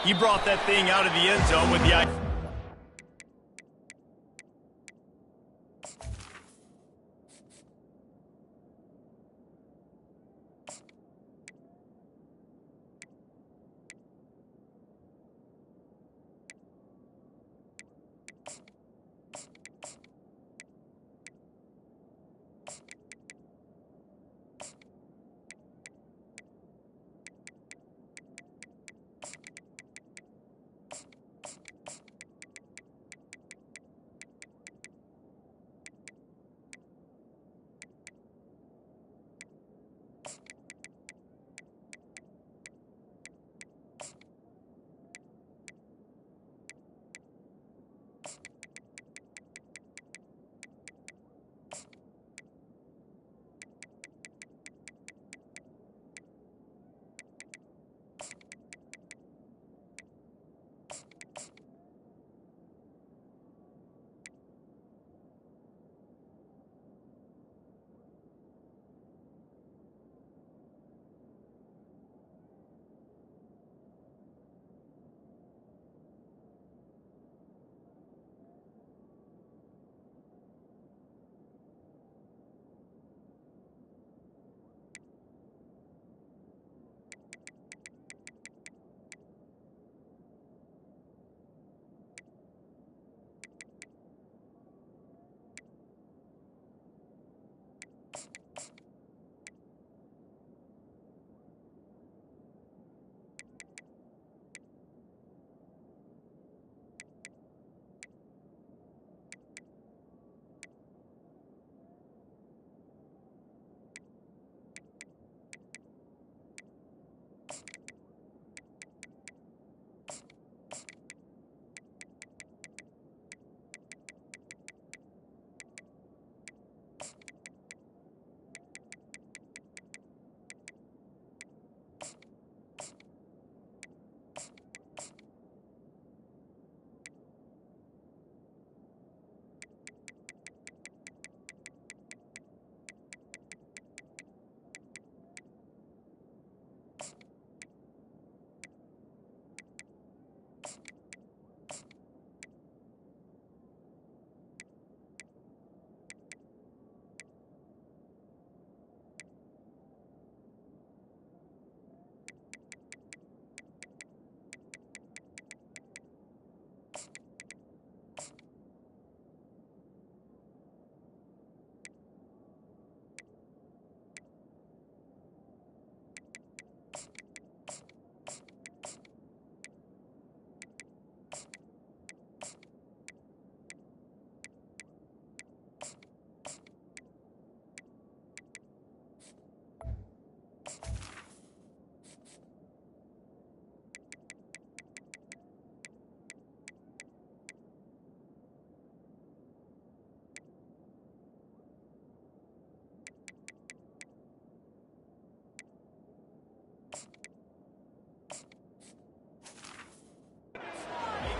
He brought that thing out of the end zone with the...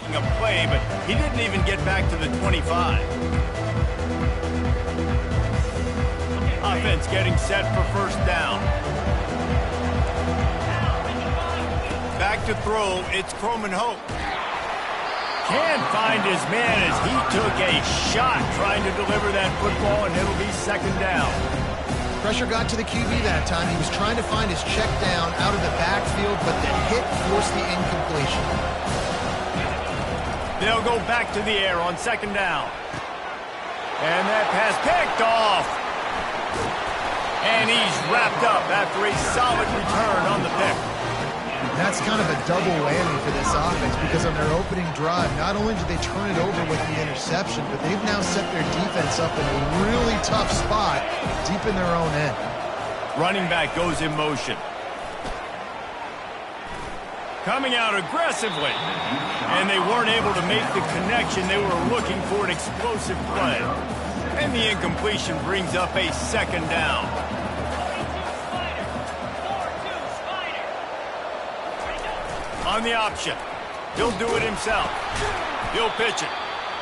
A play, but he didn't even get back to the 25. Offense getting set for first down. Back to throw, it's Croman Hope. Can't find his man as he took a shot trying to deliver that football, and it'll be second down. Pressure got to the QB that time. He was trying to find his check down out of the backfield, but the hit forced the incompletion. They'll go back to the air on second down. And that pass picked off. And he's wrapped up after a solid return on the pick. That's kind of a double whammy for this offense because on their opening drive, not only did they turn it over with the interception, but they've now set their defense up in a really tough spot deep in their own end. Running back goes in motion. Coming out aggressively. And they weren't able to make the connection. They were looking for an explosive play. And the incompletion brings up a second down. On the option. He'll do it himself. He'll pitch it.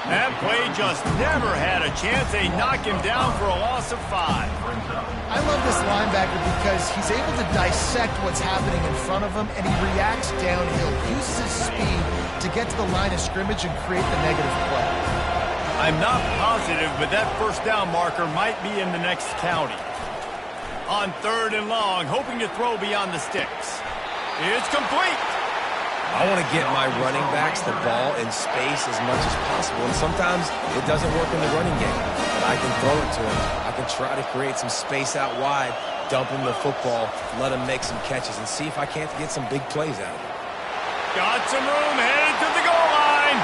That play just never had a chance. They knock him down for a loss of 5. I love this linebacker because he's able to dissect what's happening in front of him, and he reacts downhill, uses his speed to get to the line of scrimmage and create the negative play. I'm not positive, but that first down marker might be in the next county. On 3rd and long, hoping to throw beyond the sticks. It's complete. I want to get my running backs the ball in space as much as possible, and sometimes it doesn't work in the running game, but I can throw it to him. I can try to create some space out wide, dump him the football, let him make some catches, and see if I can't get some big plays out of him. Got some room, headed to the goal line,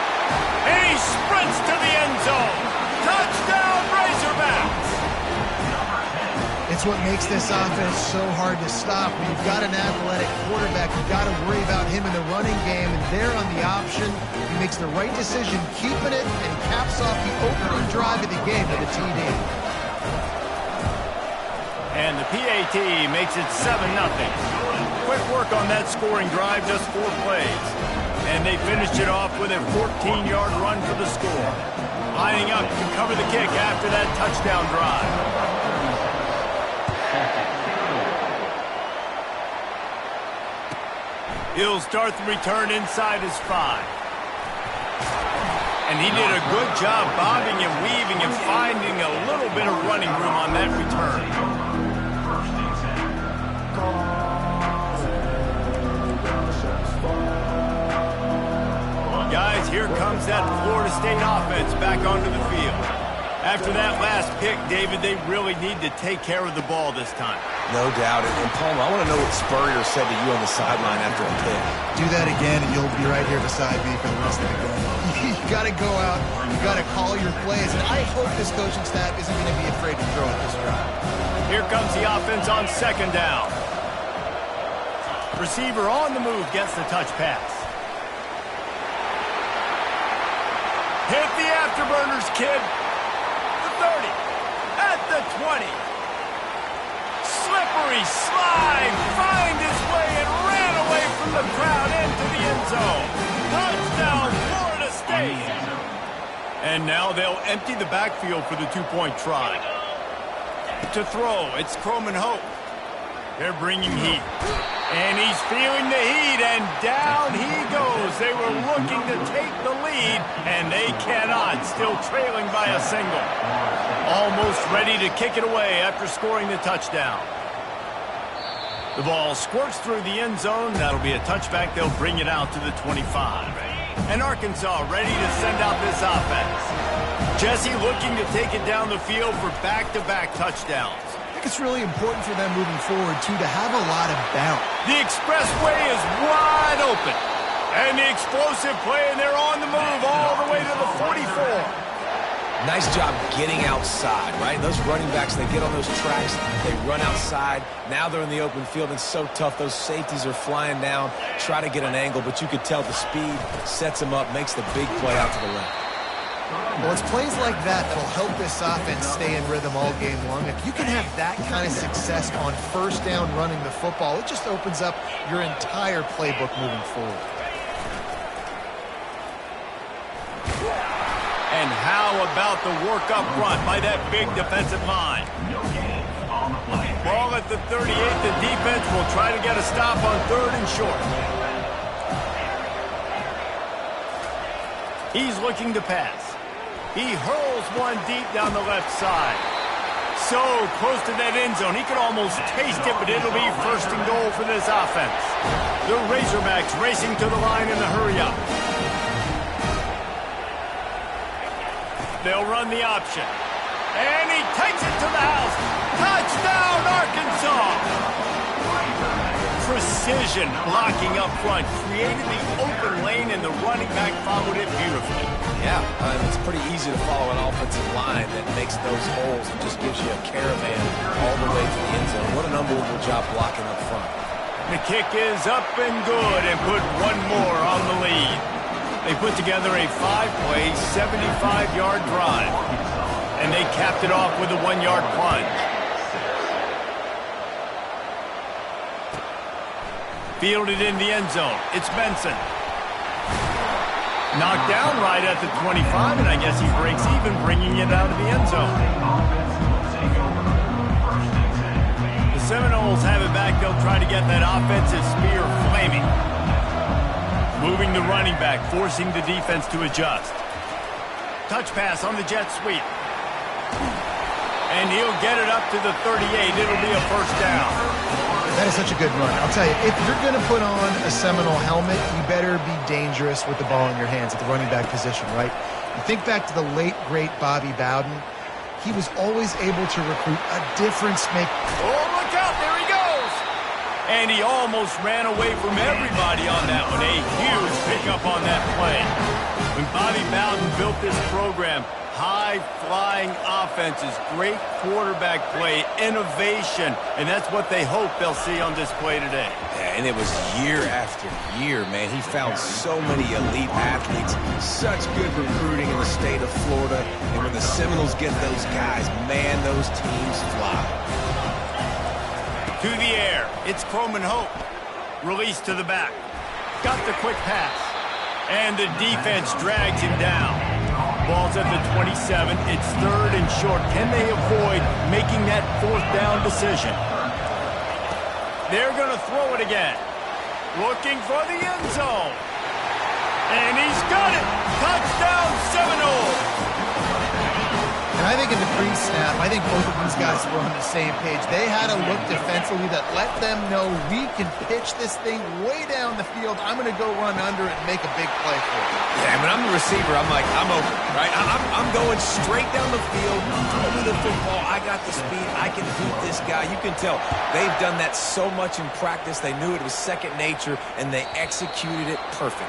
and he sprints to the end zone. Touchdown, Razorbacks! It's what makes this offense so hard to stop. When you've got an athletic quarterback, you've got to worry about him in the running game, and there on the option, he makes the right decision, keeping it, and caps off the opening drive of the game with a TD. And the PAT makes it 7-0. Quick work on that scoring drive, just 4 plays. And they finished it off with a 14-yard run for the score. Lining up to cover the kick after that touchdown drive. He'll start the return inside his 5. And he did a good job bobbing and weaving and finding a little bit of running room on that return. Guys, here comes that Florida State offense back onto the field. After that last pick, David, they really need to take care of the ball this time. No doubt. And Palmer, I want to know what Spurrier said to you on the sideline after a pick. Do that again, and you'll be right here beside me for the rest of the game. You got to go out. You got to call your plays. And I hope this coaching staff isn't going to be afraid to throw at this drive. Here comes the offense on 2nd down. Receiver on the move gets the touch pass. Hit the afterburners, kid. 30, at the 20. Slippery slide, find his way and ran away from the crowd into the end zone. Touchdown, Florida State. And now they'll empty the backfield for the 2-point try. To throw, it's Croman Hope. They're bringing heat. And he's feeling the heat, and down he goes. They were looking to take the lead, and they cannot, still trailing by a single. Almost ready to kick it away after scoring the touchdown. The ball squirts through the end zone. That'll be a touchback. They'll bring it out to the 25. And Arkansas ready to send out this offense. Jesse looking to take it down the field for back-to-back touchdowns. I think it's really important for them moving forward, too, to have a lot of bounce. The expressway is wide open. And the explosive play, and they're on the move all the way to the 44. Nice job getting outside, right? Those running backs, they get on those tracks, they run outside. Now they're in the open field. It's so tough. Those safeties are flying down, try to get an angle, but you could tell the speed sets them up, makes the big play out to the left. Well, it's plays like that that'll help this offense stay in rhythm all game long. If you can have that kind of success on 1st down running the football, it just opens up your entire playbook moving forward. And how about the work up front by that big defensive line? Ball at the 38. The defense will try to get a stop on 3rd and short. He's looking to pass. He hurls one deep down the left side. So close to that end zone. He could almost taste it, but it'll be 1st and goal for this offense. The Razorbacks racing to the line in the hurry-up. They'll run the option. And he takes it to the house. Touchdown, Arkansas! Precision blocking up front. Created the open lane, and the running back followed it beautifully. Yeah, it's pretty easy to follow an offensive line that makes those holes and just gives you a caravan all the way to the end zone. What an unbelievable job blocking up front. The kick is up and good, and put one more on the lead. They put together a 5-play, 75-yard drive, and they capped it off with a 1-yard plunge. Fielded in the end zone. It's Benson. Knocked down right at the 25, and I guess he breaks even, bringing it out of the end zone. The Seminoles have it back. They'll try to get that offensive spear flaming. Moving the running back, forcing the defense to adjust. Touch pass on the jet sweep. And he'll get it up to the 38. It'll be a first down. That is such a good run. I'll tell you, if you're going to put on a Seminole helmet, you better be dangerous with the ball in your hands at the running back position, right? You think back to the late, great Bobby Bowden. He was always able to recruit a difference maker. Oh, look out. There he goes. And he almost ran away from everybody on that one. A huge pickup on that play. When Bobby Bowden built this program, high-flying offenses, great quarterback play, innovation, and that's what they hope they'll see on display today. Yeah, and it was year after year, man. He found so many elite athletes, such good recruiting in the state of Florida, and when the Seminoles get those guys, man, those teams fly. To the air, it's Croman Hope. Release to the back. Got the quick pass. And the defense drags him down. Ball's at the 27. It's third and short. Can they avoid making that fourth down decision? They're going to throw it again. Looking for the end zone. And he's got it. Touchdown, Seminoles. And I think in the pre-snap, I think both of these guys were on the same page. They had a look defensively that let them know we can pitch this thing way down the field. I'm going to go run under it and make a big play for it. Yeah, when I'm the receiver, I'm like, I'm open, right? I'm going straight down the field. Throw me the football. I got the speed. I can beat this guy. You can tell they've done that so much in practice. They knew it was second nature, and they executed it perfectly.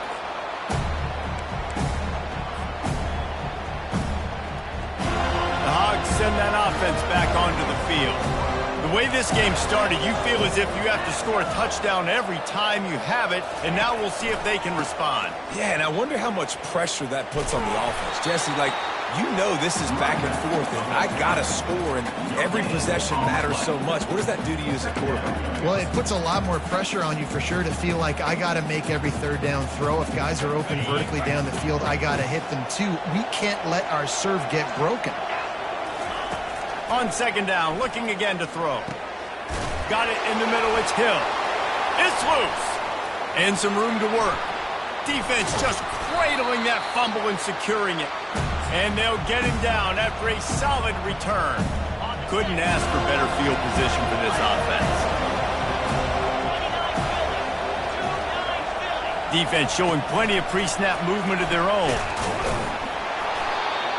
Send that offense back onto the field. The way this game started, you feel as if you have to score a touchdown every time you have it, and now we'll see if they can respond. Yeah, and I wonder how much pressure that puts on the offense. Jesse, like, you know this is back and forth, and I got to score, and every possession matters so much. What does that do to you as a quarterback? Well, it puts a lot more pressure on you for sure to feel like I got to make every third down throw. If guys are open vertically down the field, I got to hit them too. We can't let our serve get broken. On second down, looking again to throw. Got it in the middle, it's Hill. It's loose. And some room to work. Defense just cradling that fumble and securing it. And they'll get him down after a solid return. Couldn't ask for better field position for this offense. Defense showing plenty of pre-snap movement of their own.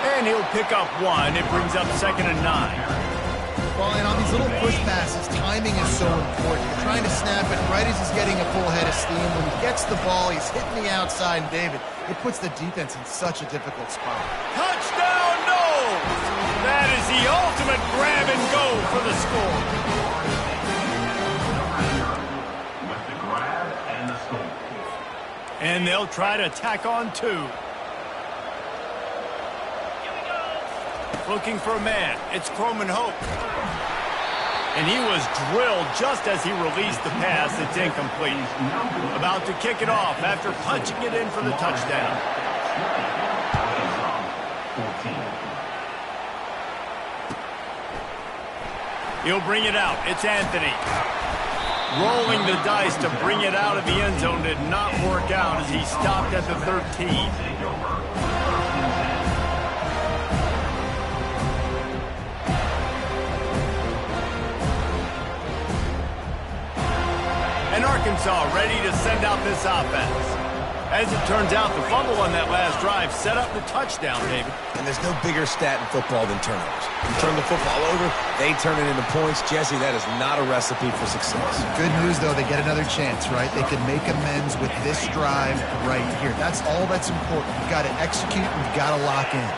And he'll pick up one. It brings up 2nd and 9. Well, and on these little push passes, timing is so important. You're trying to snap it right as he's getting a full head of steam. When he gets the ball, he's hitting the outside, and David, it puts the defense in such a difficult spot. Touchdown, no! That is the ultimate grab and go for the score. With the grab and the score. And they'll try to tack on 2. Looking for a man. It's Croman Hope. And he was drilled just as he released the pass. It's incomplete. About to kick it off after punching it in for the touchdown. He'll bring it out. It's Anthony. Rolling the dice to bring it out of the end zone did not work out as he stopped at the 13. And Arkansas ready to send out this offense. As it turns out, the fumble on that last drive set up the touchdown, David. And there's no bigger stat in football than turnovers. You turn the football over, they turn it into points. Jesse, that is not a recipe for success. Good news, though, they get another chance, right? They can make amends with this drive right here. That's all that's important. You've got to execute and you've got to lock in.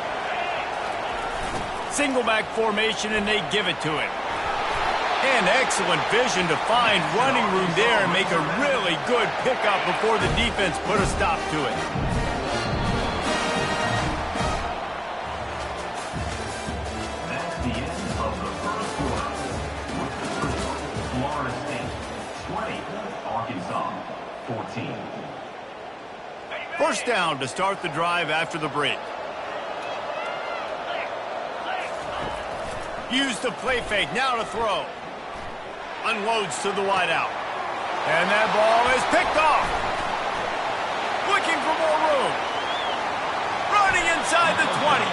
Single back formation, and they give it to him. And excellent vision to find running room there and make a really good pickup before the defense put a stop to it. That's the end of the first quarter. With the score, Florida State 20, Arkansas 14. First First down to start the drive after the break. Use the play fake, now to throw. Unloads to the wideout. And that ball is picked off. Looking for more room. Running inside the 20.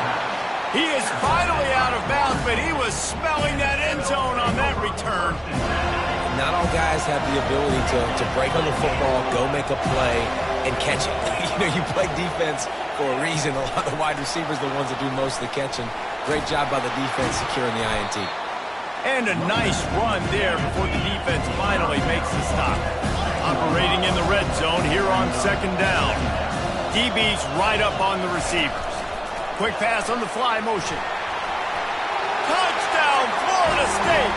He is finally out of bounds, but he was smelling that end zone on that return. Not all guys have the ability to break on the football, go make a play, and catch it. You play defense for a reason. A lot of the wide receivers are the ones that do most of the catching. Great job by the defense securing the INT. And a nice run there before the defense finally makes the stop. Operating in the red zone here on second down. DB's right up on the receivers. Quick pass on the fly motion. Touchdown, Florida State!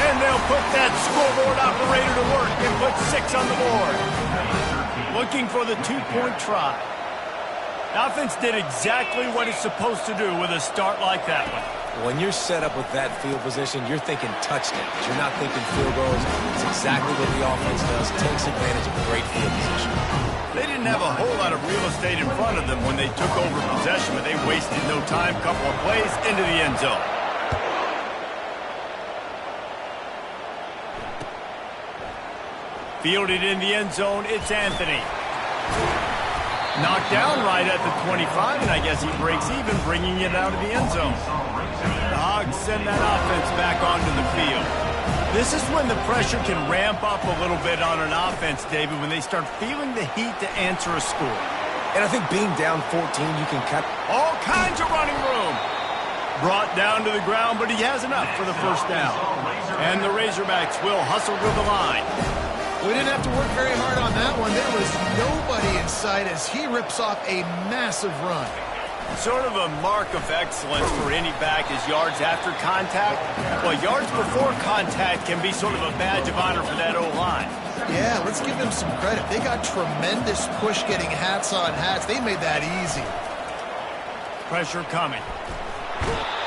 And they'll put that scoreboard operator to work and put 6 on the board. Looking for the 2-point try. The offense did exactly what it's supposed to do with a start like that one. When you're set up with that field position, you're thinking touchdowns. You're not thinking field goals. It's exactly what the offense does. Takes advantage of a great field position. They didn't have a whole lot of real estate in front of them when they took over possession, but they wasted no time. Couple of plays into the end zone. Fielded in the end zone, it's Anthony. Knocked down right at the 25, and I guess he breaks even, bringing it out of the end zone. The Hogs send that offense back onto the field. This is when the pressure can ramp up a little bit on an offense, David, when they start feeling the heat to answer a score. And I think being down 14, you can cut all kinds of running room. Brought down to the ground, but he has enough for the first down. And the Razorbacks will hustle to the line. We didn't have to work very hard on that one. There was nobody in sight as he rips off a massive run. Sort of a mark of excellence for any back is yards after contact. Well, yards before contact can be sort of a badge of honor for that O-line. Yeah, let's give them some credit. They got tremendous push getting hats on hats. They made that easy. Pressure coming.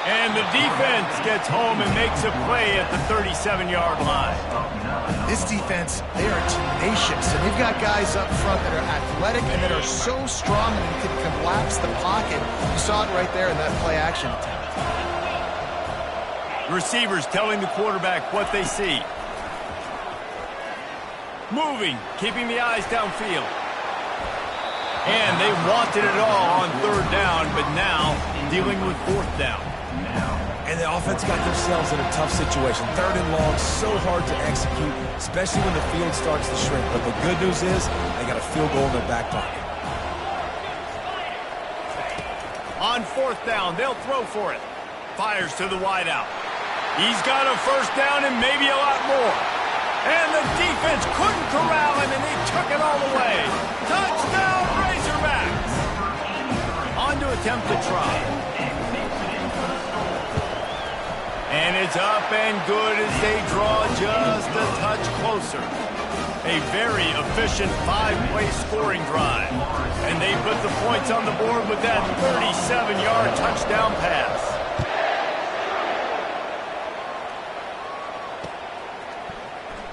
And the defense gets home and makes a play at the 37-yard line. This defense, they are tenacious, and they've got guys up front that are athletic and that are so strong that you can collapse the pocket. You saw it right there in that play-action attempt. Receivers telling the quarterback what they see. Moving, keeping the eyes downfield. And they wanted it all on third down, but now dealing with fourth down. And the offense got themselves in a tough situation. Third and long, so hard to execute, especially when the field starts to shrink. But the good news is they got a field goal in their back pocket. On fourth down, they'll throw for it. Fires to the wideout. He's got a first down and maybe a lot more. And the defense couldn't corral him, and they took it all the way. Touchdown, Razorbacks! On to attempt to try. And it's up and good as they draw just a touch closer. A very efficient 5-play scoring drive. And they put the points on the board with that 37-yard touchdown pass.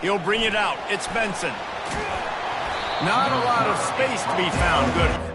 He'll bring it out. It's Benson. Not a lot of space to be found. Good.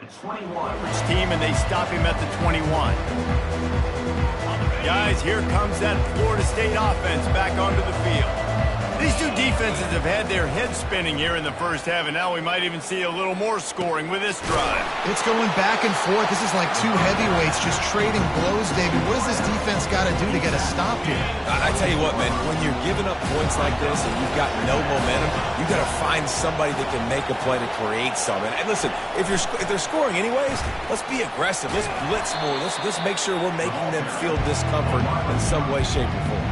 Average team, and they stop him at the 21. Guys, here comes that Florida State offense back onto the field. These two defenses have had their heads spinning here in the first half, and now we might even see a little more scoring with this drive. It's going back and forth. This is like two heavyweights just trading blows, David. What does this defense got to do to get a stop here? I tell you what, man, when you're giving up points like this and you've got no momentum, you got to find somebody that can make a play to create something. And listen, if they're scoring anyways, let's be aggressive. Let's blitz more. Let's make sure we're making them feel discomfort in some way, shape, or form.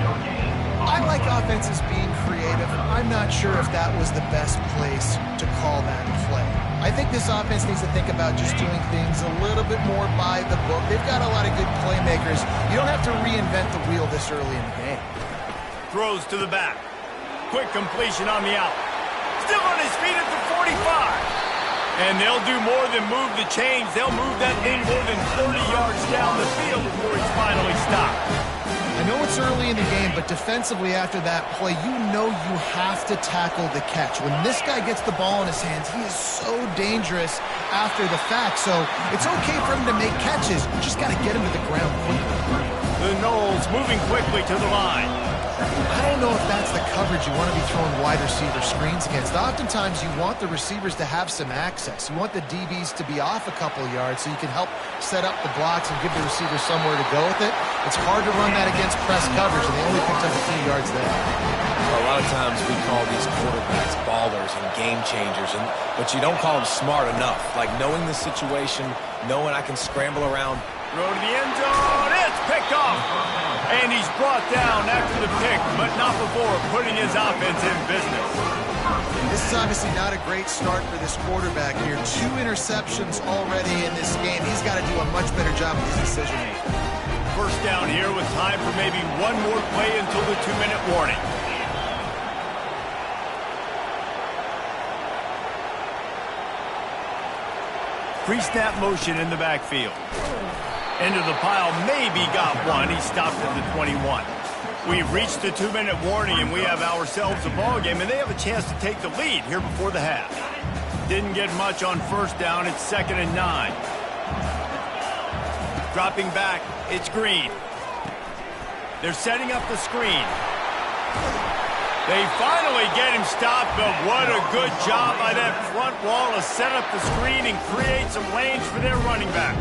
I like offenses being creative. I'm not sure if that was the best place to call that play. I think this offense needs to think about just doing things a little bit more by the book. They've got a lot of good playmakers. You don't have to reinvent the wheel this early in the game. Throws to the back. Quick completion on the out. Still on his feet at the 45. And they'll do more than move the chains. They'll move that thing more than 30 yards down the field before he's finally stopped. I know it's early in the game, but defensively after that play, you know you have to tackle the catch. When this guy gets the ball in his hands, he is so dangerous after the fact. So it's okay for him to make catches. You just got to get him to the ground quickly. The Knowles moving quickly to the line. I don't know if that's the coverage you want to be throwing wide receiver screens against. Oftentimes, you want the receivers to have some access. You want the DBs to be off a couple of yards so you can help set up the blocks and give the receivers somewhere to go with it. It's hard to run that against press coverage, and they only picked up a few yards there. A lot of times we call these quarterbacks ballers and game changers, but you don't call them smart enough. Like knowing the situation, knowing I can scramble around. Throw to the end zone. It's picked off. And he's brought down after the pick, but not before putting his offense in business. This is obviously not a great start for this quarterback here. 2 interceptions already in this game. He's got to do a much better job with his decision-making. First down here with time for maybe one more play until the 2-minute warning. Pre-snap motion in the backfield. Into the pile, maybe got one. He stopped at the 21. We've reached the 2-minute warning, and we have ourselves a ball game, and they have a chance to take the lead here before the half. Didn't get much on first down. It's 2nd and 9. Dropping back, it's Green. They're setting up the screen. They finally get him stopped, but what a good job by that front wall to set up the screen and create some lanes for their running back.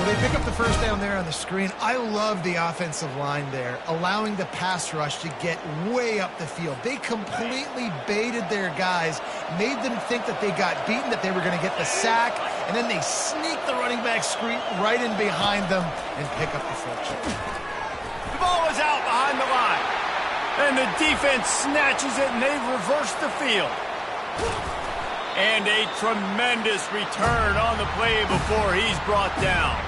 Well, they pick up the first down there on the screen. I love the offensive line there, allowing the pass rush to get way up the field. They completely baited their guys, made them think that they got beaten, that they were going to get the sack, and then they sneak the running back screen right in behind them and pick up the first. The ball is out behind the line, and the defense snatches it, and they've reversed the field. And a tremendous return on the play before he's brought down.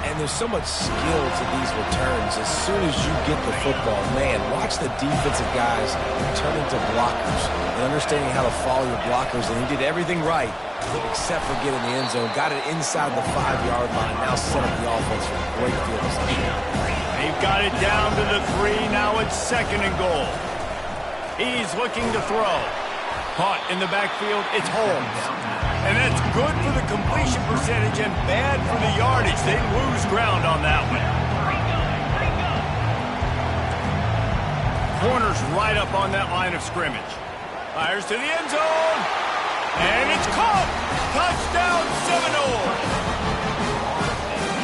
And there's so much skill to these returns. As soon as you get the football, man, watch the defensive guys turn into blockers and understanding how to follow your blockers. And he did everything right except for getting the end zone. Got it inside the 5-yard line. Now set up the offense for a great field position. They've got it down to the 3. Now it's 2nd and goal. He's looking to throw. Caught in the backfield, it's Holmes. And that's good for the completion percentage and bad for the yardage. They lose ground on that one. Corner's right up on that line of scrimmage. Fires to the end zone. And it's caught. Touchdown Seminoles.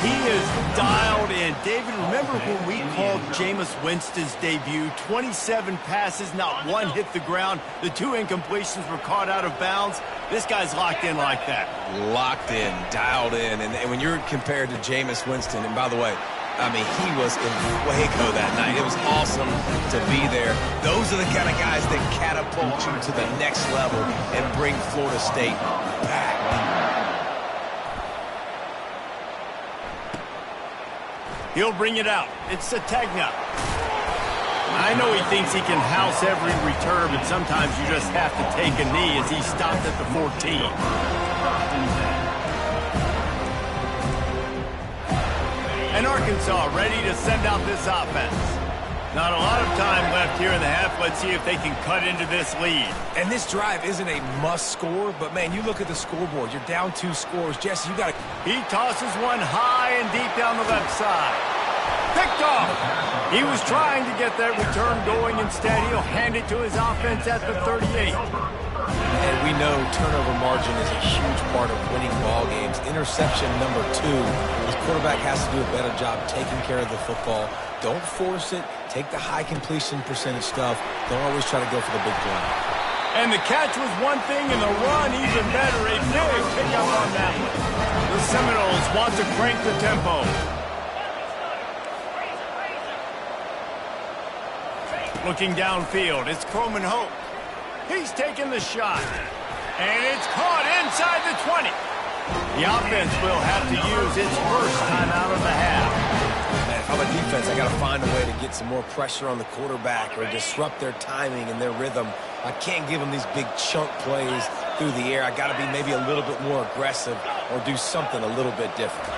He is dialed in. David, remember when we called Jameis Winston's debut? 27 passes, not one hit the ground. The 2 incompletions were caught out of bounds. This guy's locked in like that. Locked in, dialed in. And when you're compared to Jameis Winston, and by the way, I mean, he was in Waco that night. It was awesome to be there. Those are the kind of guys that catapult you to the next level and bring Florida State back. He'll bring it out. It's Sategna. I know he thinks he can house every return, but sometimes you just have to take a knee as he stopped at the 14. And Arkansas ready to send out this offense. Not a lot of time left left here in the half. Let's see if they can cut into this lead. And this drive isn't a must score, but man, you look at the scoreboard. You're down 2 scores. Jesse, you got to... He tosses one high and deep down the left side. Picked off. He was trying to get that return going. Instead, he'll hand it to his offense at the 38. And we know turnover margin is a huge part of winning ball games. Interception number 2. His quarterback has to do a better job taking care of the football. Don't force it. Take the high completion percentage stuff. Don't always try to go for the big play. And the catch was one thing, and the run even better. A big pickup on that one. The Seminoles want to crank the tempo. Looking downfield, it's Croman Hope. He's taking the shot. And it's caught inside the 20. The offense will have to use its first time out of the half. Man, if I'm a defense, I got to find a way to get some more pressure on the quarterback or disrupt their timing and their rhythm. I can't give them these big chunk plays through the air. I got to be maybe a little bit more aggressive or do something a little bit different.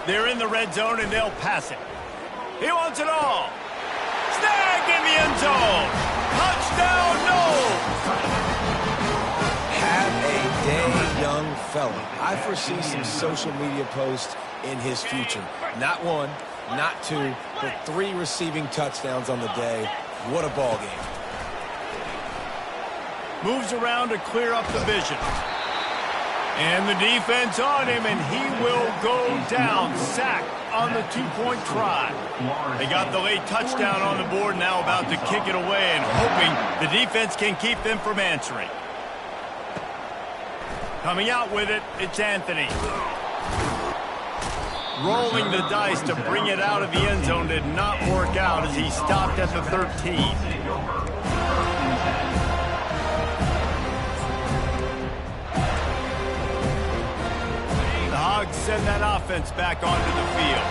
They're in the red zone, and they'll pass it. He wants it all. Snag in the end zone. Touchdown, no. Have a day, young fella. I foresee some social media posts in his future. Not 1, not 2, but 3 receiving touchdowns on the day. What a ball game. Moves around to clear up the vision. And the defense on him, and he will go down. Sacked on the 2-point try. They got the late touchdown on the board, now about to kick it away and hoping the defense can keep them from answering. Coming out with it, it's Anthony. Rolling the dice to bring it out of the end zone did not work out as he stopped at the 13. The Hogs send that offense back onto the field.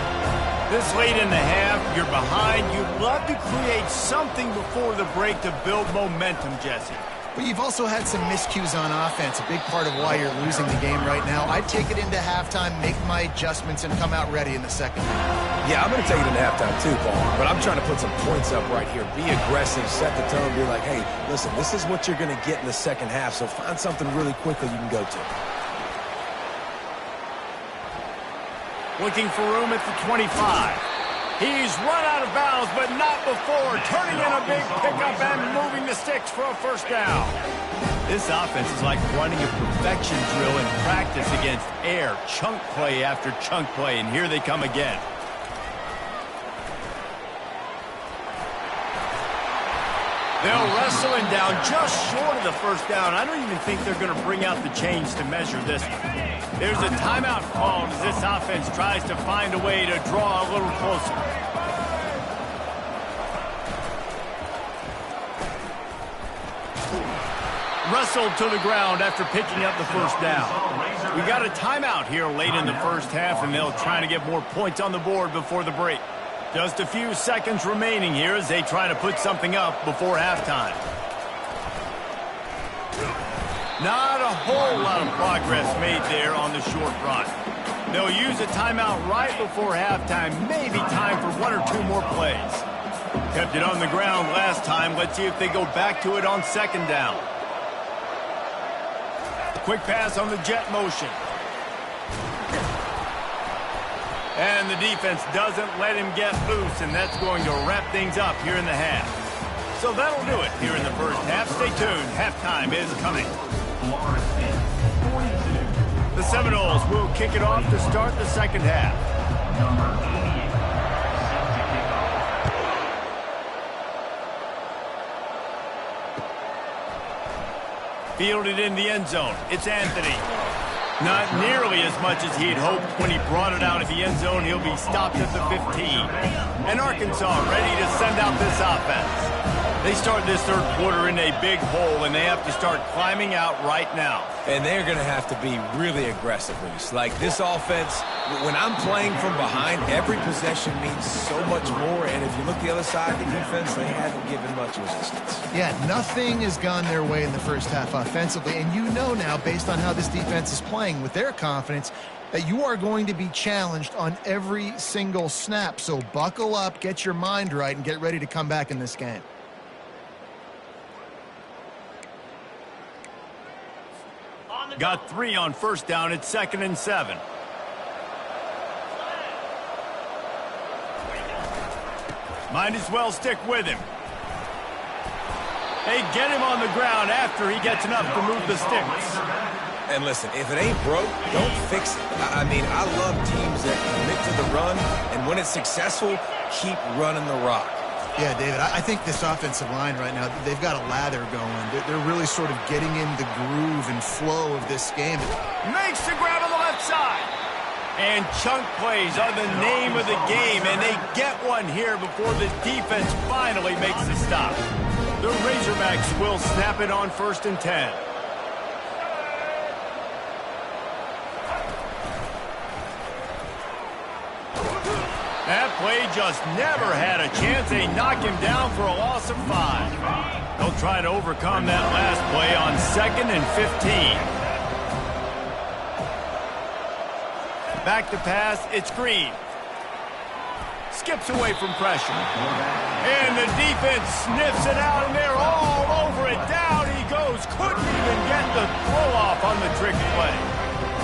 This late in the half, you're behind. You'd love to create something before the break to build momentum, Jesse. But you've also had some miscues on offense, a big part of why you're losing the game right now. I'd take it into halftime, make my adjustments, and come out ready in the second half. Yeah, I'm going to take it into halftime too, Paul. But I'm trying to put some points up right here. Be aggressive, set the tone, be like, hey, listen, this is what you're going to get in the second half, so find something really quickly you can go to. Looking for room at the 25. He's run out of bounds, but not before. Turning in a big pickup and moving the sticks for a first down. This offense is like running a perfection drill in practice against air. Chunk play after chunk play, and here they come again. They'll wrestle him down just short of the first down. I don't even think they're going to bring out the chains to measure this one. There's a timeout called as this offense tries to find a way to draw a little closer. Wrestled to the ground after picking up the first down. We got a timeout here late in the first half, and they'll try to get more points on the board before the break. Just a few seconds remaining here as they try to put something up before halftime. Not a whole lot of progress made there on the short run. They'll use a timeout right before halftime, maybe time for 1 or 2 more plays. Kept it on the ground last time. Let's see if they go back to it on second down. Quick pass on the jet motion. And the defense doesn't let him get loose, and that's going to wrap things up here in the half. So that'll do it here in the first half. Stay tuned. Halftime is coming. The Seminoles will kick it off to start the second half. Fielded in the end zone. It's Anthony. Not nearly as much as he'd hoped when he brought it out of the end zone. He'll be stopped at the 15. And Arkansas ready to send out this offense. They start this third quarter in a big hole, and they have to start climbing out right now. And they're going to have to be really aggressive, Reese. Like this offense, when I'm playing from behind, every possession means so much more. And if you look the other side of the defense, they haven't given much resistance. Yeah, nothing has gone their way in the first half offensively. And you know now, based on how this defense is playing with their confidence, that you are going to be challenged on every single snap. So buckle up, get your mind right, and get ready to come back in this game. Got 3 on first down. It's 2nd and 7. Might as well stick with him. They get him on the ground after he gets enough to move the sticks. And listen, if it ain't broke, don't fix it. I mean, I love teams that commit to the run, and when it's successful, keep running the rock. Yeah, David, I think this offensive line right now, they've got a lather going. They're really sort of getting in the groove and flow of this game. Makes the grab on the left side. And chunk plays are the name of the game, and they get one here before the defense finally makes the stop. The Razorbacks will snap it on 1st and 10. That play just never had a chance. They knock him down for a loss of 5. They'll try to overcome that last play on 2nd and 15. Back to pass, it's Green. Skips away from pressure. And the defense sniffs it out, and they're all over it. Down he goes. Couldn't even get the throw off on the trick play.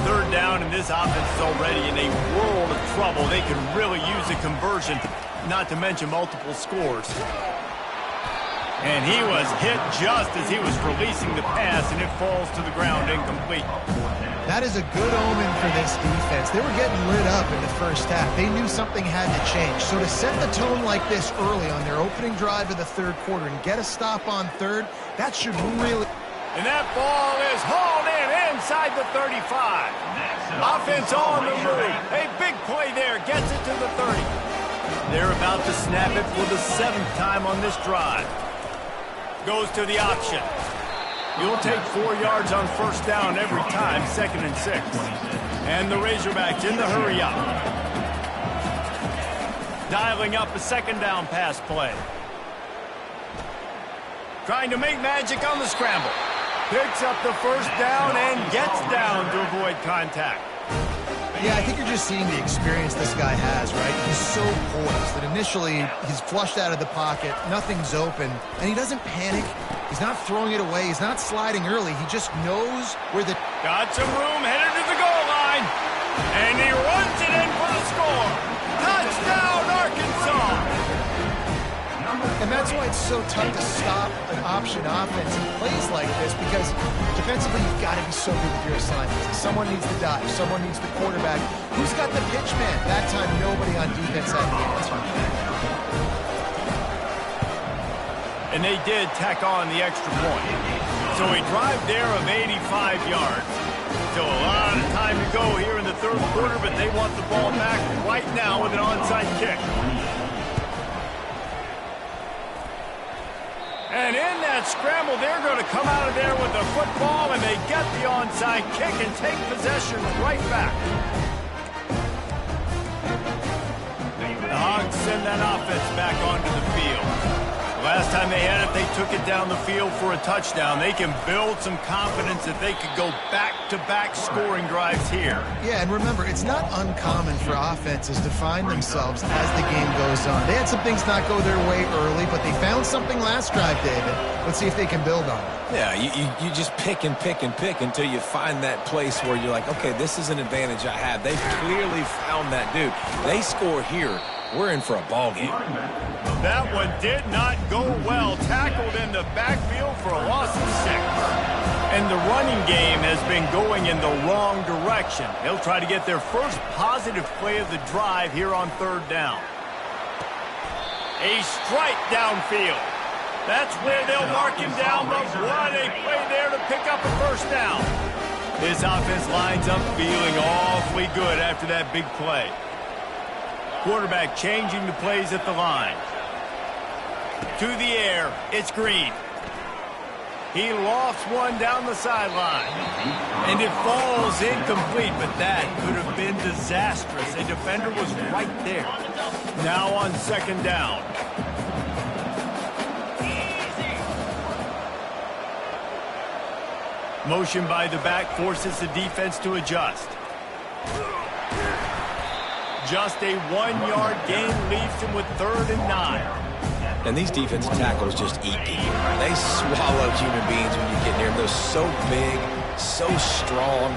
3rd down, and this offense is already in a world of trouble. They can really use a conversion, not to mention multiple scores. And he was hit just as he was releasing the pass, and it falls to the ground incomplete. That is a good omen for this defense. They were getting lit up in the first half. They knew something had to change. So to set the tone like this early on their opening drive of the 3rd quarter and get a stop on 3rd, that should really... And that ball is hauled in inside the 35. Offense on the move. A big play there. Gets it to the 30. They're about to snap it for the 7th time on this drive. Goes to the option. You'll take 4 yards on first down every time, 2nd and 6. And the Razorbacks in the hurry up. Dialing up a 2nd down pass play. Trying to make magic on the scramble. Picks up the first down and gets down to avoid contact. Yeah, I think you're just seeing the experience this guy has, right? He's so poised that initially he's flushed out of the pocket, nothing's open, and he doesn't panic. He's not throwing it away. He's not sliding early. He just knows where the... Got some room, headed to the goal line. And he runs it in for the score. Touchdown, Arkansas. And that's why it's so tough to stop an option offense in plays like this, because defensively you've got to be so good with your assignments. Someone needs the dive. Someone needs the quarterback. Who's got the pitch man? That time nobody on defense had the answer. And they did tack on the extra point. So a drive there of 85 yards. Still a lot of time to go here in the 3rd quarter, but they want the ball back right now with an onside kick. And in that scramble, they're going to come out of there with the football, and they get the onside kick and take possession right back. The Hogs send that offense back onto the field. Last time they had it, they took it down the field for a touchdown. They can build some confidence that they could go back-to-back scoring drives here. Yeah, and remember, it's not uncommon for offenses to find themselves as the game goes on. They had some things not go their way early, but they found something last drive, David. Let's see if they can build on it. Yeah, you just pick and pick and pick until you find that place where you're like, okay, this is an advantage I have. They've clearly found that dude. They score here, we're in for a ball game. That one did not go well. Tackled in the backfield for a loss of 6. And the running game has been going in the wrong direction. They'll try to get their first positive play of the drive here on 3rd down. A strike downfield. That's where they'll mark him down, but what a play there to pick up a first down. This offense lines up feeling awfully good after that big play. Quarterback changing the plays at the line. To the air, it's Green. He lofts one down the sideline. And it falls incomplete, but that could have been disastrous. A defender was right there. Now on 2nd down. Motion by the back forces the defense to adjust. Just a 1-yard gain leaves him with 3rd and 9. And these defensive tackles just eat people. They swallow human beings when you get near them. They're so big, so strong.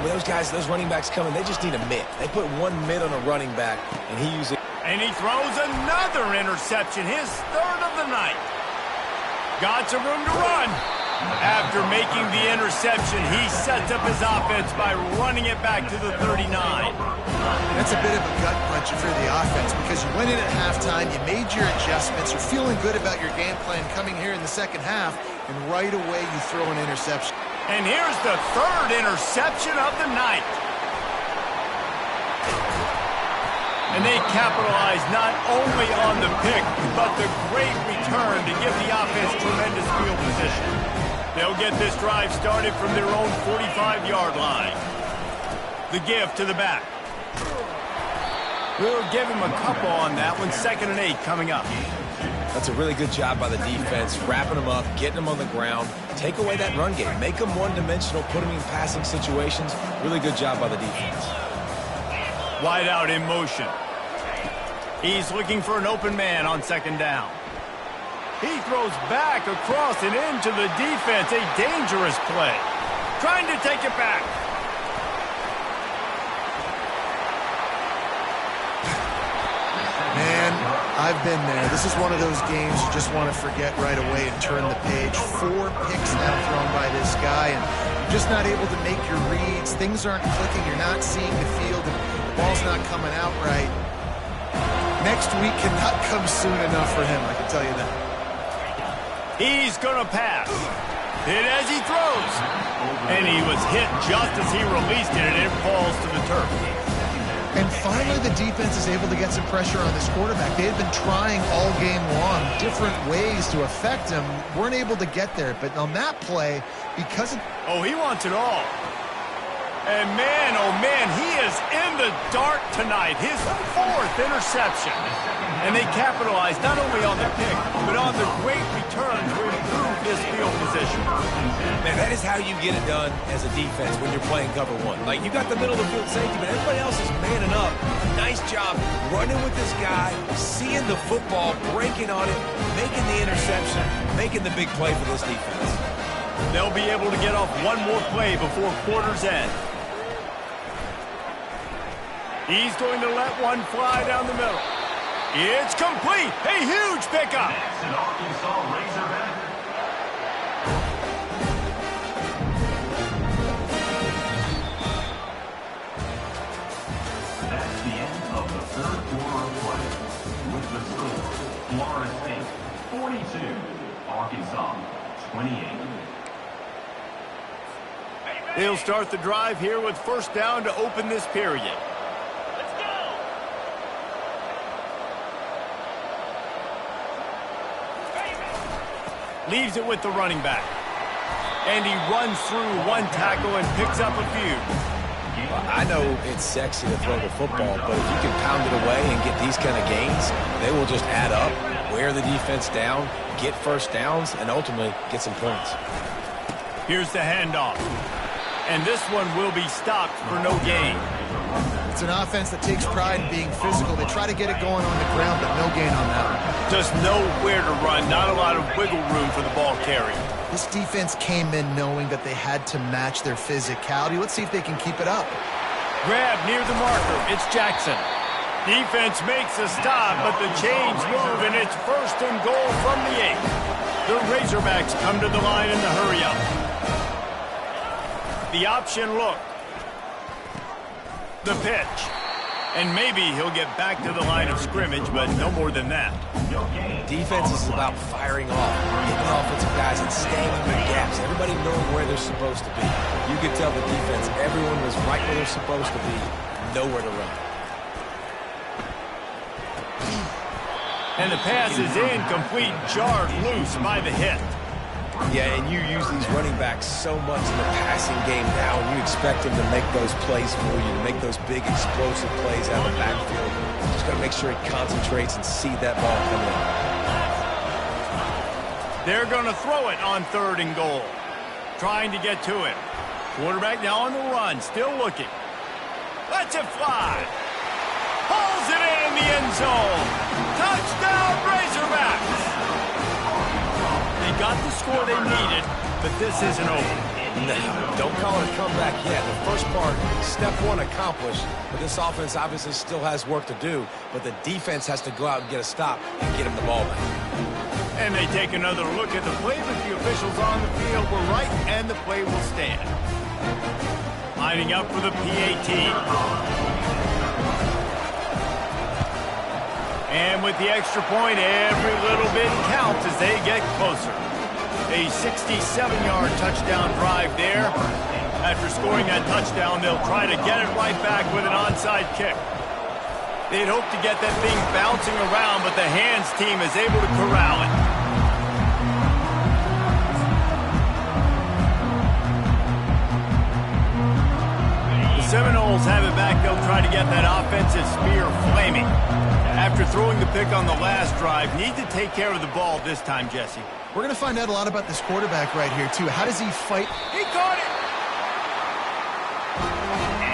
When those guys, those running backs come in, they just need a mitt. They put one mitt on a running back, and he uses... And he throws another interception, his 3rd of the night. Got some room to run. After making the interception, he sets up his offense by running it back to the 39. That's a bit of a gut puncher for the offense because you went in at halftime, you made your adjustments, you're feeling good about your game plan coming here in the second half, and right away you throw an interception. And here's the 3rd interception of the night. And they capitalize not only on the pick, but the great return to give the offense tremendous field position. They'll get this drive started from their own 45-yard line. The give to the back. We'll give him a couple on that one. 2nd and 8 coming up. That's a really good job by the defense, wrapping them up, getting them on the ground. Take away that run game. Make them one-dimensional, put them in passing situations. Really good job by the defense. Wide out in motion. He's looking for an open man on 2nd down. He throws back across and into the defense. A dangerous play. Trying to take it back. Man, I've been there. This is one of those games you just want to forget right away and turn the page. 4 picks now thrown by this guy, and you're just not able to make your reads. Things aren't clicking. You're not seeing the field, and the ball's not coming out right. Next week cannot come soon enough for him, I can tell you that. He's going to pass. Hit as he throws. And he was hit just as he released it, and it falls to the turf. And finally, the defense is able to get some pressure on this quarterback. They had been trying all game long different ways to affect him. Weren't able to get there. But on that play, because of... Oh, he wants it all. And man, oh man, he is in the dark tonight. His 4th interception. And they capitalize not only on the pick, but on the great return to improve this field position. Man, that is how you get it done as a defense when you're playing cover 1. Like, you got the middle of the field safety, but everybody else is manning up. Nice job running with this guy, seeing the football, breaking on it, making the interception, making the big play for this defense. They'll be able to get off one more play before quarter's end. He's going to let one fly down the middle. It's complete. A huge pickup. That's an Arkansas Razorback. That's the end of the 3rd quarter of play. With the score, Florida State 42, Arkansas 28. They'll start the drive here with 1st down to open this period. Leaves it with the running back. And he runs through one tackle and picks up a few. Well, I know it's sexy to throw the football, but if you can pound it away and get these kind of gains, they will just add up, wear the defense down, get 1st downs, and ultimately get some points. Here's the handoff. And this one will be stopped for no gain. It's an offense that takes pride in being physical. They try to get it going on the ground, but no gain on that one. Just nowhere to run, not a lot of wiggle room for the ball carrier. This defense came in knowing that they had to match their physicality. Let's see if they can keep it up. Grab near the marker. It's Jackson. Defense makes a stop, but the chains move, and it's 1st and goal from the 8. The Razorbacks come to the line in the hurry-up. The option look. The pitch. And maybe he'll get back to the line of scrimmage, but no more than that. Defense is about firing off, getting offensive guys and staying in their gaps. Everybody knowing where they're supposed to be. You could tell the defense, everyone was right where they're supposed to be, nowhere to run. And the pass is incomplete, jarred loose by the hit. Yeah, and you use these running backs so much in the passing game now, and you expect them to make those plays for you, to make those big explosive plays out of the backfield. Just got to make sure he concentrates and see that ball come in. They're going to throw it on 3rd and goal. Trying to get to it. Quarterback now on the run, still looking. Lets it fly. Pulls it in the end zone. Touchdown, Razorbacks. They got the score they needed, but this isn't over. No, don't call it a comeback yet. The first part, step one accomplished, but this offense obviously still has work to do, but the defense has to go out and get a stop and get him the ball back. And they take another look at the play, but the officials on the field were right, and the play will stand. Lining up for the PAT. And with the extra point, every little bit counts as they get closer. A 67-yard touchdown drive there. After scoring that touchdown, they'll try to get it right back with an onside kick. They'd hope to get that thing bouncing around, but the hands team is able to corral it. The Seminoles have it back. They'll try to get that offensive spear flaming. After throwing the pick on the last drive, need to take care of the ball this time, Jesse. We're going to find out a lot about this quarterback right here, too. How does he fight? He caught it!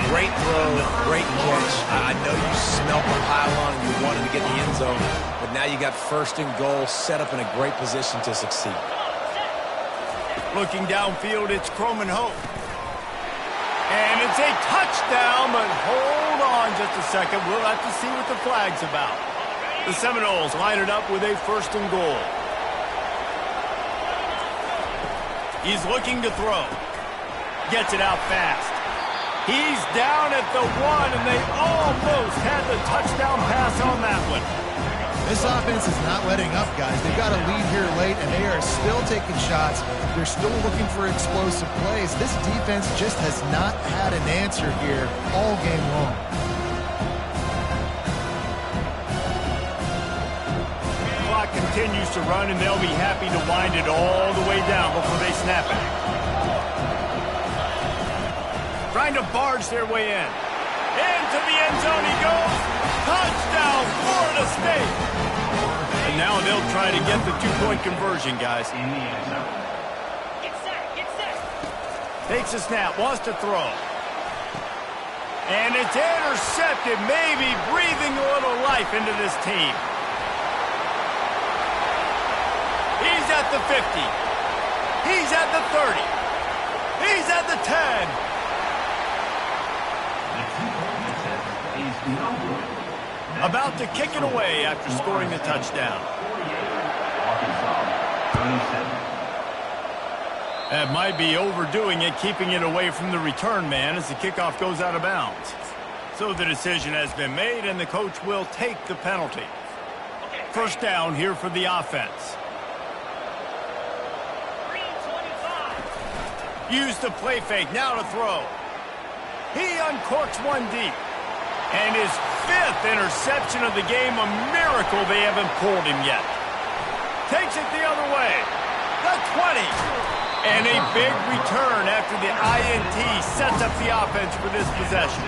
Great throw, great catch. I know you smelled the pylon and you wanted to get in the end zone, but now you got first and goal set up in a great position to succeed. Looking downfield, it's Croman Hope. And it's a touchdown, but hold on just a second. We'll have to see what the flag's about. The Seminoles line it up with a first and goal. He's looking to throw. Gets it out fast. He's down at the 1, and they almost had the touchdown pass on that one. This offense is not letting up, guys. They've got a lead here late, and they are still taking shots. They're still looking for explosive plays. This defense just has not had an answer here all game long. The clock continues to run, and they'll be happy to wind it all the way down before they snap it. Trying to barge their way in. Into the end zone he goes. Touchdown, Florida State. And now they'll try to get the two-point conversion, guys. Get set. Takes a snap, wants to throw. And it's intercepted, maybe breathing a little life into this team. He's at the 50. He's at the 30. He's at the 10. About to kick it away after scoring the touchdown. That might be overdoing it, keeping it away from the return man as the kickoff goes out of bounds. So the decision has been made, and the coach will take the penalty. First down here for the offense. Use the play fake, now to throw. He uncorks one deep. And his 5th interception of the game, a miracle they haven't pulled him yet. Takes it the other way. The 20. And a big return after the INT sets up the offense for this possession.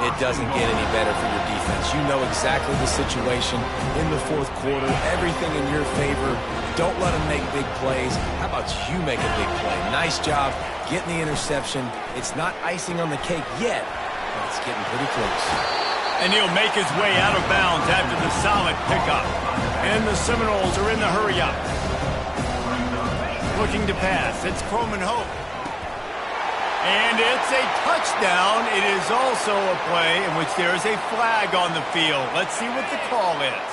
It doesn't get any better for your defense. You know exactly the situation in the fourth quarter. Everything in your favor. Don't let them make big plays. How about you make a big play? Nice job getting the interception. It's not icing on the cake yet. It's getting pretty close. And he'll make his way out of bounds after the solid pickup. And the Seminoles are in the hurry-up. Looking to pass. It's Croman Hope. And it's a touchdown. It is also a play in which there is a flag on the field. Let's see what the call is.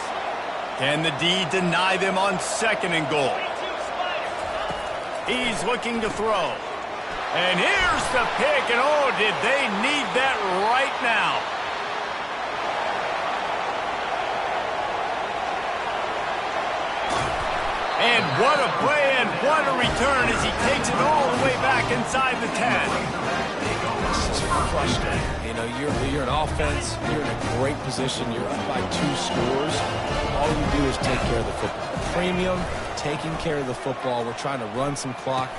Can the D deny them on second and goal? He's looking to throw. And here's the pick, and oh, did they need that right now. And what a play and what a return as he takes it all the way back inside the 10. This is frustrating. You know, you're an offense, you're in a great position, you're up by 2 scores. All you do is take care of the football. Premium, taking care of the football. We're trying to run some clock.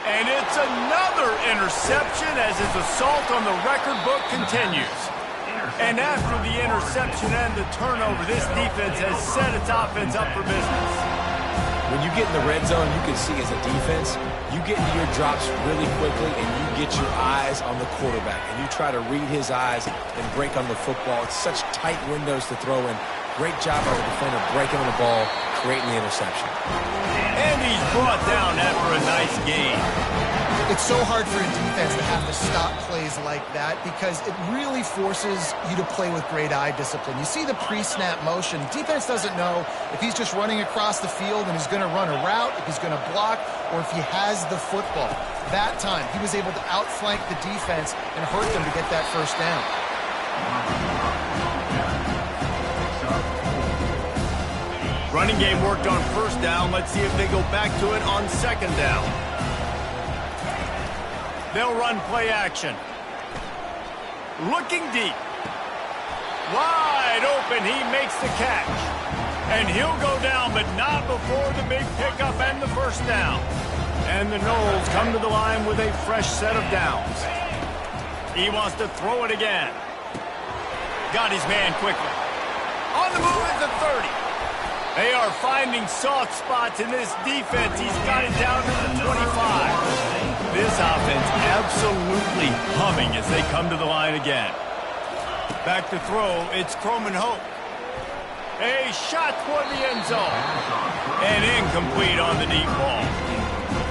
And it's another interception as his assault on the record book continues. And after the interception and the turnover, this defense has set its offense up for business. When you get in the red zone, you can see as a defense, you get into your drops really quickly and you get your eyes on the quarterback. And you try to read his eyes and break on the football. It's such tight windows to throw in. Great job by the defender breaking on the ball, creating the interception. And he's brought down after a nice gain. It's so hard for a defense to have to stop plays like that because it really forces you to play with great eye discipline. You see the pre-snap motion. Defense doesn't know if he's just running across the field and he's going to run a route, if he's going to block, or if he has the football. That time, he was able to outflank the defense and hurt them to get that first down. Running game worked on first down. Let's see if they go back to it on second down. They'll run play action. Looking deep. Wide open. He makes the catch. And he'll go down, but not before the big pickup and the first down. And the Knowles come to the line with a fresh set of downs. He wants to throw it again. Got his man quickly. On the move at the 30. They are finding soft spots in this defense. He's got it down to the 25. This offense absolutely humming as they come to the line again. Back to throw, it's Croman Hope. A shot toward the end zone. And incomplete on the deep ball.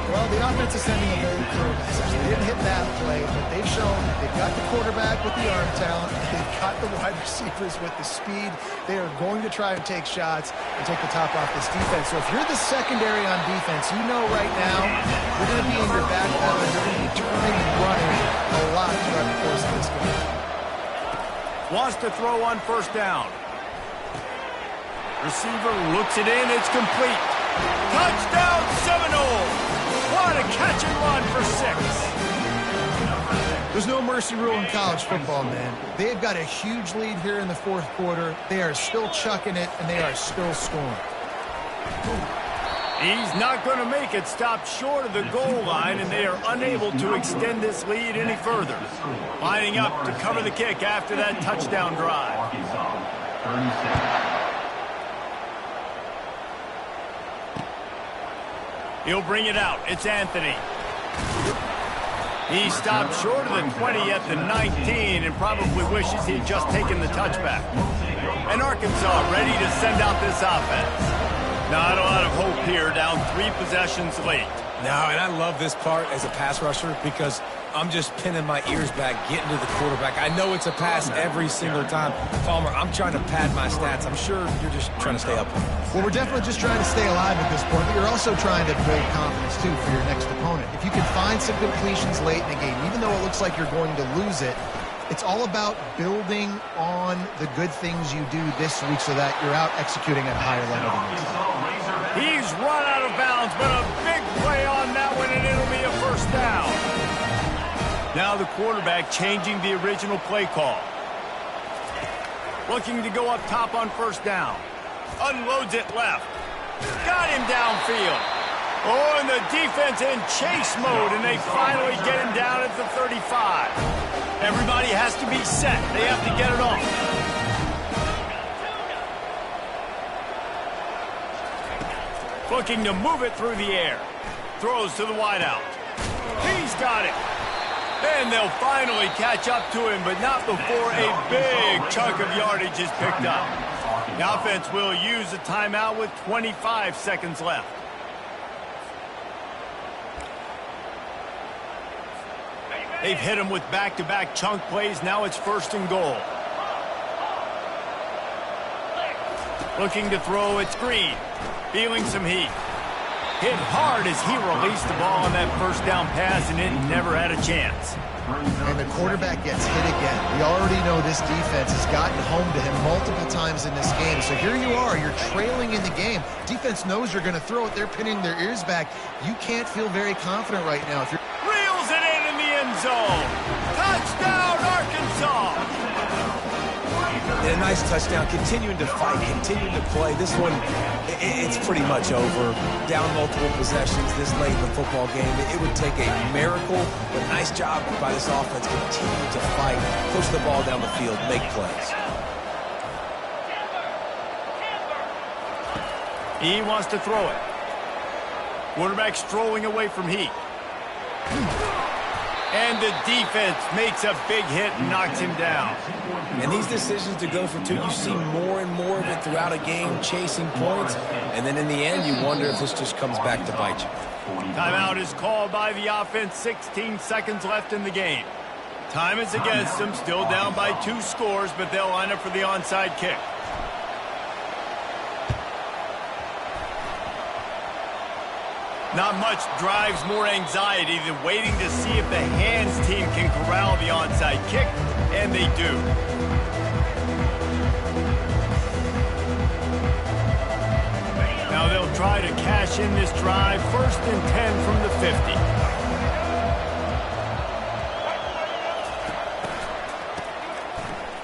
Well, the offense is sending a very clear message. They didn't hit that play, but they've shown they've got the quarterback with the arm talent. They've got the wide receivers with the speed. They are going to try and take shots and take the top off this defense. So if you're the secondary on defense, you know right now you're going to be in your back pedal. You're going to be turning and running a lot throughout the course of this game. Wants to throw on first down. Receiver looks it in. It's complete. Touchdown Seminoles. What a catch and run for 6. There's no mercy rule in college football, man. They've got a huge lead here in the fourth quarter. They are still chucking it, and they are still scoring. He's not going to make it. Stopped short of the goal line, and they are unable to extend this lead any further. Lining up to cover the kick after that touchdown drive. He'll bring it out. It's Anthony. He stopped short of the 20 at the 19 and probably wishes he'd just taken the touchback. And Arkansas ready to send out this offense. Not a lot of hope here, down 3 possessions late. No, and I love this part as a pass rusher because I'm just pinning my ears back, getting to the quarterback. I know it's a pass every single time. Palmer, I'm trying to pad my stats. I'm sure you're just trying to stay up. Well, we're definitely just trying to stay alive at this point, but you're also trying to build confidence, too, for your next opponent. If you can find some completions late in the game, even though it looks like you're going to lose it, it's all about building on the good things you do this week so that you're out executing at a higher level than next time. He's run out of bounds, but a big play on that one, and it'll be a first down. Now the quarterback changing the original play call. Looking to go up top on first down. Unloads it left. Got him downfield. Oh, and the defense in chase mode, and they finally get him down at the 35. Everybody has to be set. They have to get it off. Looking to move it through the air. Throws to the wideout. He's got it. And they'll finally catch up to him, but not before a big chunk of yardage is picked up. The offense will use a timeout with 25 seconds left. They've hit him with back-to-back chunk plays. Now it's first and goal. Looking to throw, it's Green. Feeling some heat. Hit hard as he released the ball on that first down pass, and it never had a chance. And the quarterback gets hit again. We already know this defense has gotten home to him multiple times in this game. So here you are, you're trailing in the game. Defense knows you're going to throw it. They're pinning their ears back. You can't feel very confident right now. If you're Reels it in the end zone. Touchdown, Arkansas. And a nice touchdown, continuing to fight, continuing to play. This one, it's pretty much over. Down multiple possessions this late in the football game. It would take a miracle, but nice job by this offense continuing to fight, push the ball down the field, make plays. He wants to throw it. Quarterback strolling away from heat. And the defense makes a big hit and knocks him down. And these decisions to go for two, you see more and more of it throughout a game, chasing points. And then in the end, you wonder if this just comes back to bite you. Timeout is called by the offense. 16 seconds left in the game. Time is against them. Still down by 2 scores, but they'll line up for the onside kick. Not much drives more anxiety than waiting to see if the hands team can corral the onside kick, and they do. Now they'll try to cash in this drive. 1st and 10 from the 50.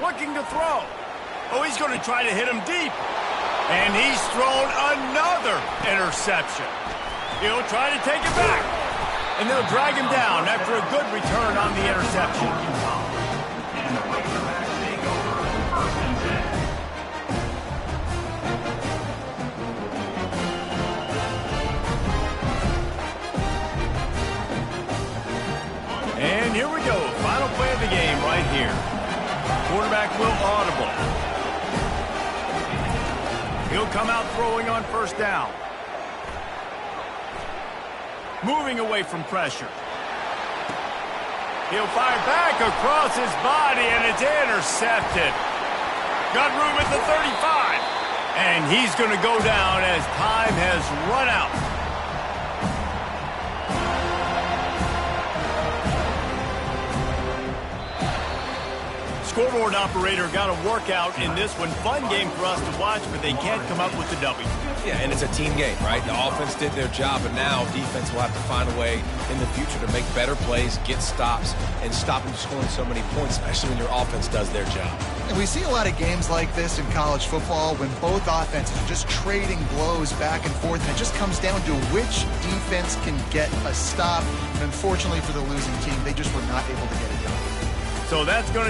Looking to throw. Oh, he's going to try to hit him deep. And he's thrown another interception. He'll try to take it back. And they'll drag him down after a good return on the interception. And the Razorbacks take over 1st and 10. And here we go. Final play of the game right here. Quarterback will audible. He'll come out throwing on 1st down. Moving away from pressure. He'll fire back across his body, and it's intercepted. Got room at the 35. And he's going to go down as time has run out. Scoreboard operator got a workout in this one. Fun game for us to watch, but they can't come up with the W. Yeah, and it's a team game, right? The offense did their job, and now defense will have to find a way in the future to make better plays, get stops, and stop them scoring so many points, especially when your offense does their job. And we see a lot of games like this in college football when both offenses are just trading blows back and forth, and it just comes down to which defense can get a stop. And unfortunately for the losing team, they just were not able to get it done. So that's going to